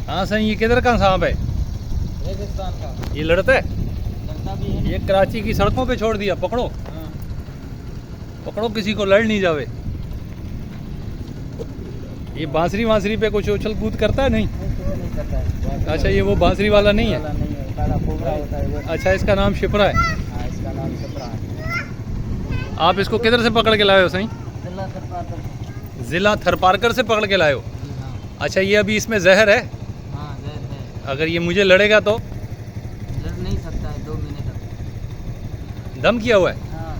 हाँ सही, ये किधर का सांप है? रेगिस्तान का। ये लड़ता है? लड़ता भी है। ये कराची की सड़कों पे छोड़ दिया, पकड़ो हाँ। पकड़ो, किसी को लड़ नहीं जावे। ये बांसुरी वांसुरी पे कुछ उछल कूद करता है? नहीं, नहीं करता है। अच्छा ये वो बांसुरी वाला नहीं है। नहीं है, काला कोबरा होता है वो। अच्छा, इसका नाम शिप्रा है। हाँ, इसका नाम शिप्रा है। आप इसको किधर से पकड़ के लाए हो सही? जिला थरपारकर। जिला थरपारकर से पकड़ के लाए हो? जी हाँ। अच्छा, ये अभी इसमें जहर है? हाँ, जहर है। अगर ये मुझे लड़ेगा तो? लड़ नहीं सकता है 2 महीने तक। दम किया हुआ है? हाँ।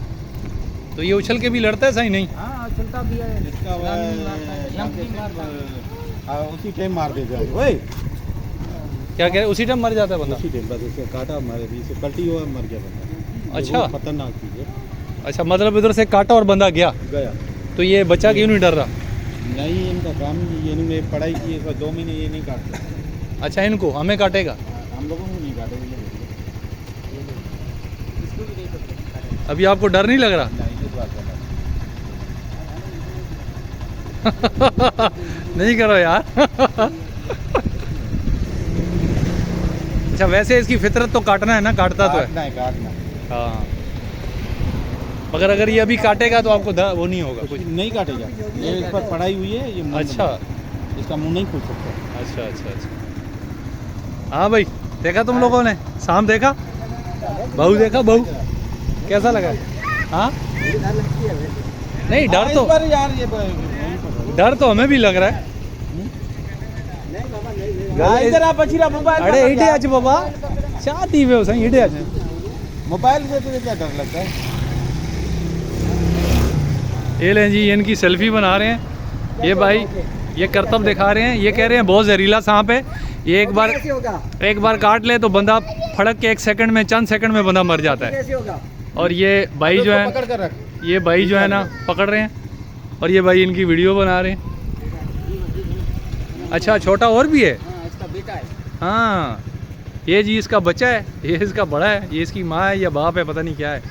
तो ये उछल के भी लड़ता है सही? नहीं, हाँ, चलता भी है। इसका उसी टाइम मार देते हैं। ओए क्या कह रहे, उसी टाइम मर जाता है बंदा? उसी टाइम बस इससे काटा मारे, इसे पलटी हुआ मर गया बंदा। अच्छा। ये बहुत खतरनाक चीज है। अच्छा, मतलब इधर से काटा और बंदा गया, गया तो ये बच्चा क्यों नहीं डर रहा? नहीं, इनका काम ये इन्होंने पढ़ाई की है, 2 महीने ये नहीं काटते। अच्छा, इनको हमें काटेगा? हम लोगों को नहीं काटेंगे। इसको भी नहीं करते। अभी आपको डर नहीं लग रहा? नहीं, इस बात का नहीं करो यार। अच्छा, वैसे इसकी फितरत तो काटना है ना, काटता तो है। काटना है, काटना। हाँ, मगर अगर ये अभी काटेगा तो आपको वो नहीं होगा कुछ? नहीं काटेगा, ये इस पर पढ़ाई हुई है। ये मुंह अच्छा बंद है। इसका मुंह नहीं खुल सकता। अच्छा अच्छा अच्छा। हाँ भाई, देखा तुम लोगों ने सांप देखा? बहू देखा? बहू कैसा लगा? हाँ नहीं, डर हाँ, तो इस बार यार ये डर तो हमें भी लग रहा है। इधर आप बचीरा मोबाइल। अरे इडे आज बाबा शादी में सही इडे आज मोबाइल से तुझे क्या डर लगता है? ये लें जी, इनकी सेल्फी बना रहे हैं ये भाई, ये करतब दिखा रहे हैं। ये कह रहे हैं बहुत जहरीला सांप है, ये एक बार काट ले तो बंदा फड़क के 1 सेकंड में, चंद सेकंड में बंदा मर जाता है। और ये भाई जो है, पकड़ कर रख। ये भाई जो है ना पकड़ रहे हैं, और ये भाई इनकी वीडियो बना रहे हैं। अच्छा, छोटा और भी है? हाँ, इसका बेटा है। हाँ, ये जी इसका बच्चा है, ये इसका बड़ा है, ये इसकी माँ है या बाप है, पता नहीं क्या है।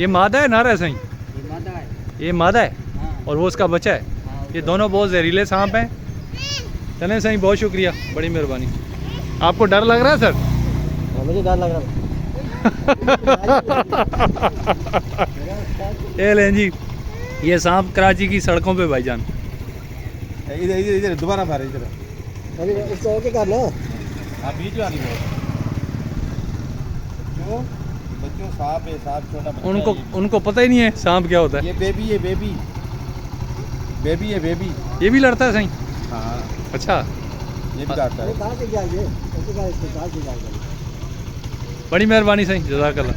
ये मादा है नारा है सही? ये मादा है। ये मादा है हाँ। और वो उसका बच्चा है। हाँ, ये दोनों बहुत जहरीले सांप हैं। चलें सही, बहुत शुक्रिया, बड़ी मेहरबानी। आपको डर लग रहा है सर? मुझे डर लग रहा है। ये लें जी, ये सांप कराची की सड़कों पे भाईजान। इधर इधर इधर दोबारा मार इधर। अभी इसको ओके कर लो। आप बीच वाली क्यों? बच्चों सांप है, सांप छोटा बच्चा उनको है। उनको पता ही नहीं है सांप क्या होता है। ये बेबी है, बेबी बेबी है, बेबी। ये भी लड़ता है सही? हाँ, अच्छा, ये भी काटता है। कहाँ से जाएंगे? बड़ी मेहरबानी सही, जज़ाकल्लाह।